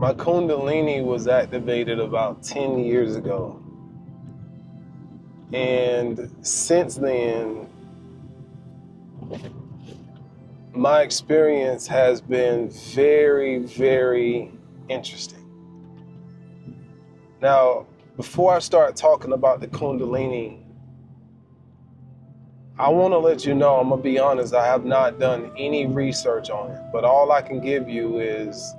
My Kundalini was activated about 10 years ago. And since then, my experience has been very, very interesting. Now, before I start talking about the Kundalini, I want to let you know, I'm going to be honest, I have not done any research on it, but all I can give you is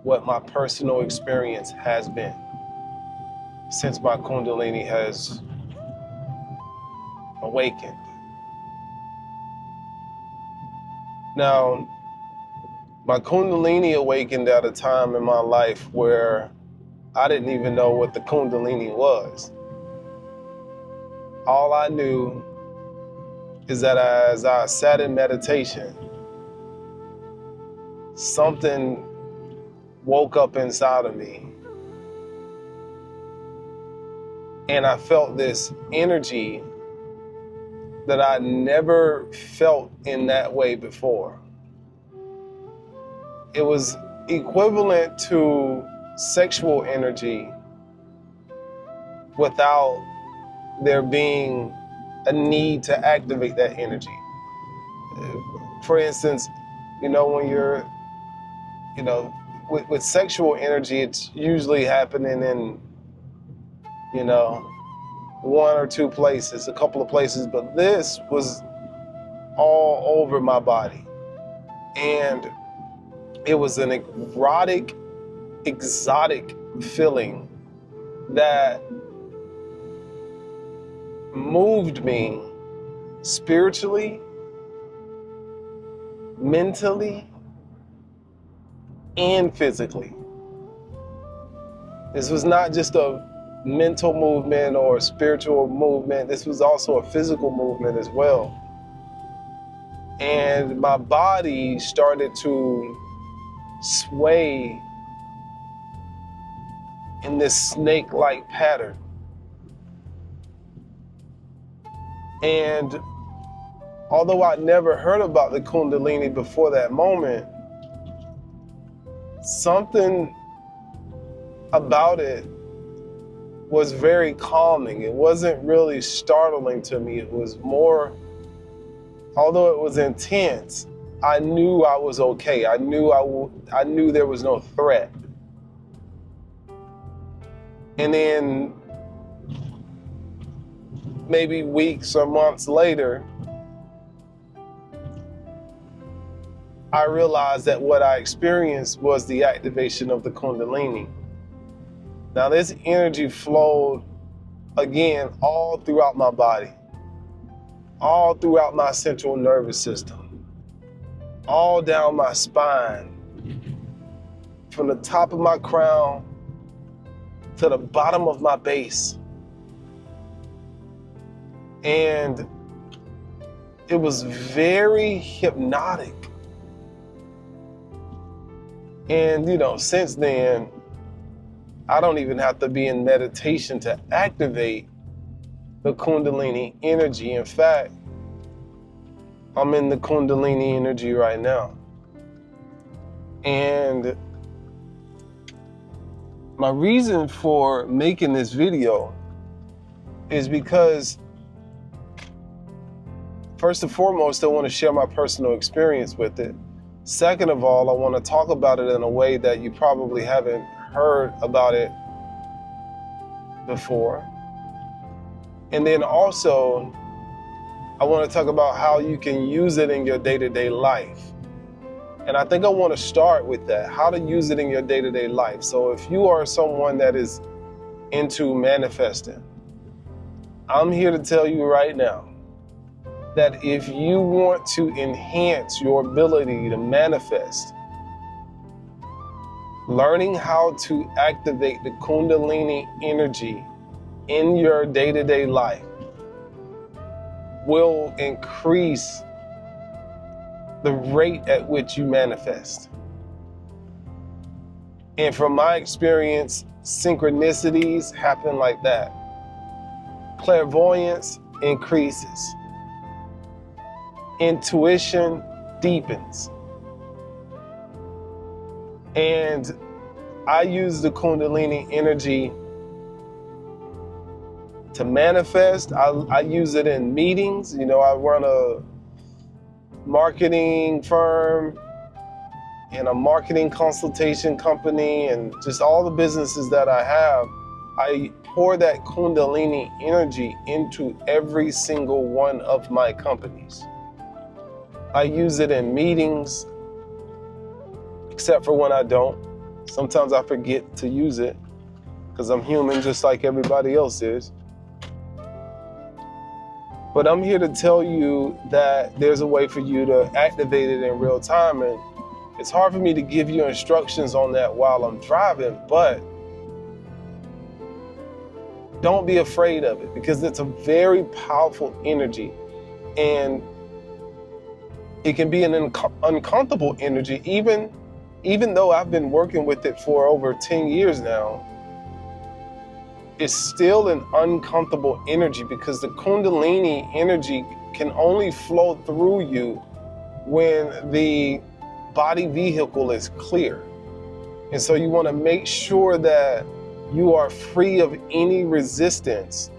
what my personal experience has been since my Kundalini has awakened. Now, my Kundalini awakened at a time in my life where I didn't even know what the Kundalini was. All I knew is that as I sat in meditation, something woke up inside of me. And I felt this energy that I never felt in that way before. It was equivalent to sexual energy without there being a need to activate that energy. For instance, when you're, with sexual energy, it's usually happening in, one or two places, a couple of places, but this was all over my body. And it was an erotic, exotic feeling that moved me spiritually, mentally, and physically. This was not just a mental movement or a spiritual movement. This was also a physical movement as well. And my body started to sway in this snake-like pattern. And although I'd never heard about the Kundalini before that moment, something about it was very calming. It wasn't really startling to me. It was more, although it was intense, I knew I was okay. I knew there was no threat. And then maybe weeks or months later, I realized that what I experienced was the activation of the Kundalini. Now, this energy flowed again all throughout my body, all throughout my central nervous system, all down my spine, from the top of my crown to the bottom of my base. And it was very hypnotic. And, since then, I don't even have to be in meditation to activate the Kundalini energy. In fact, I'm in the Kundalini energy right now. And my reason for making this video is because, first and foremost, I want to share my personal experience with it. Second of all, I want to talk about it in a way that you probably haven't heard about it before. And then also, I want to talk about how you can use it in your day-to-day life. And I think I want to start with that, how to use it in your day-to-day life. So if you are someone that is into manifesting, I'm here to tell you right now that if you want to enhance your ability to manifest, learning how to activate the Kundalini energy in your day-to-day life will increase the rate at which you manifest. And from my experience, synchronicities happen like that. Clairvoyance increases. Intuition deepens. And I use the Kundalini energy to manifest. I use it in meetings. You know, I run a marketing firm and a marketing consultation company, and just all the businesses that I have, I pour that Kundalini energy into every single one of my companies. I use it in meetings, except for when I don't. Sometimes I forget to use it because I'm human just like everybody else is. But I'm here to tell you that there's a way for you to activate it in real time. And it's hard for me to give you instructions on that while I'm driving, but don't be afraid of it, because it's a very powerful energy, and it can be an uncomfortable energy. Even though I've been working with it for over 10 years now, it's still an uncomfortable energy, because the Kundalini energy can only flow through you when the body vehicle is clear. And so you want to make sure that you are free of any resistance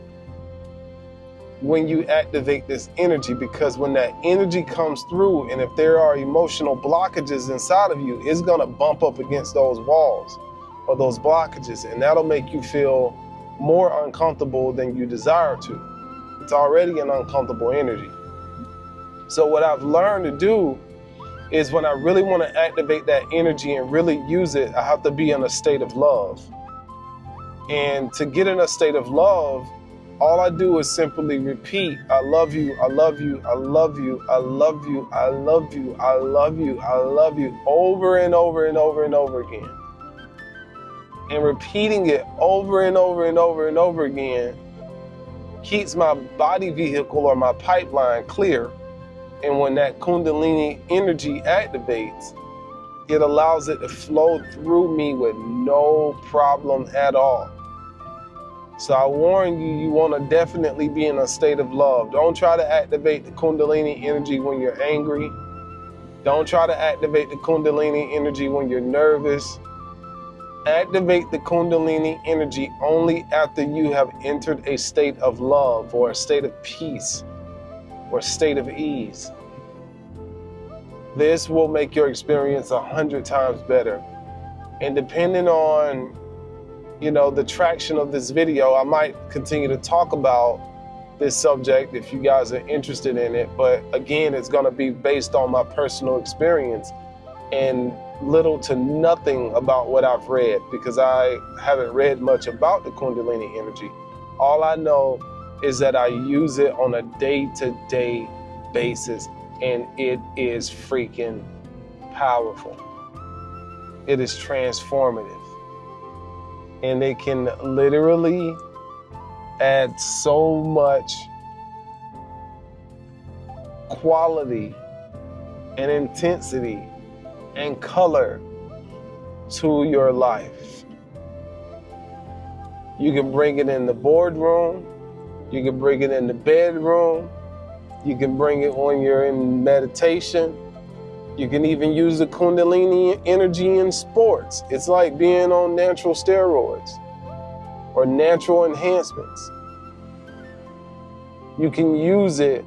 when you activate this energy, because when that energy comes through, and if there are emotional blockages inside of you, it's going to bump up against those walls or those blockages, and that'll make you feel more uncomfortable than you desire to. It's already an uncomfortable energy. So what I've learned to do is, when I really want to activate that energy and really use it, I have to be in a state of love. And to get in a state of love, all I do is simply repeat, I love you, I love you, I love you, I love you, I love you, I love you, I love you, over and over and over and over again. And repeating it over and over and over and over again keeps my body vehicle or my pipeline clear. And when that Kundalini energy activates, it allows it to flow through me with no problem at all. So I warn you, you want to definitely be in a state of love. Don't try to activate the Kundalini energy when you're angry. Don't try to activate the Kundalini energy when you're nervous. Activate the Kundalini energy only after you have entered a state of love, or a state of peace, or a state of ease. This will make your experience 100 times better. And depending on, the traction of this video, I might continue to talk about this subject if you guys are interested in it. But again, it's going to be based on my personal experience and little to nothing about what I've read, because I haven't read much about the Kundalini energy. All I know is that I use it on a day-to-day basis, and it is freaking powerful. It is transformative. And it can literally add so much quality and intensity and color to your life. You can bring it in the boardroom. You can bring it in the bedroom. You can bring it when you're in meditation. You can even use the Kundalini energy in sports. It's like being on natural steroids or natural enhancements. You can use it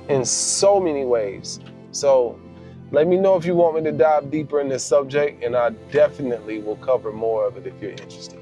in so many ways. So let me know if you want me to dive deeper in this subject, and I definitely will cover more of it if you're interested.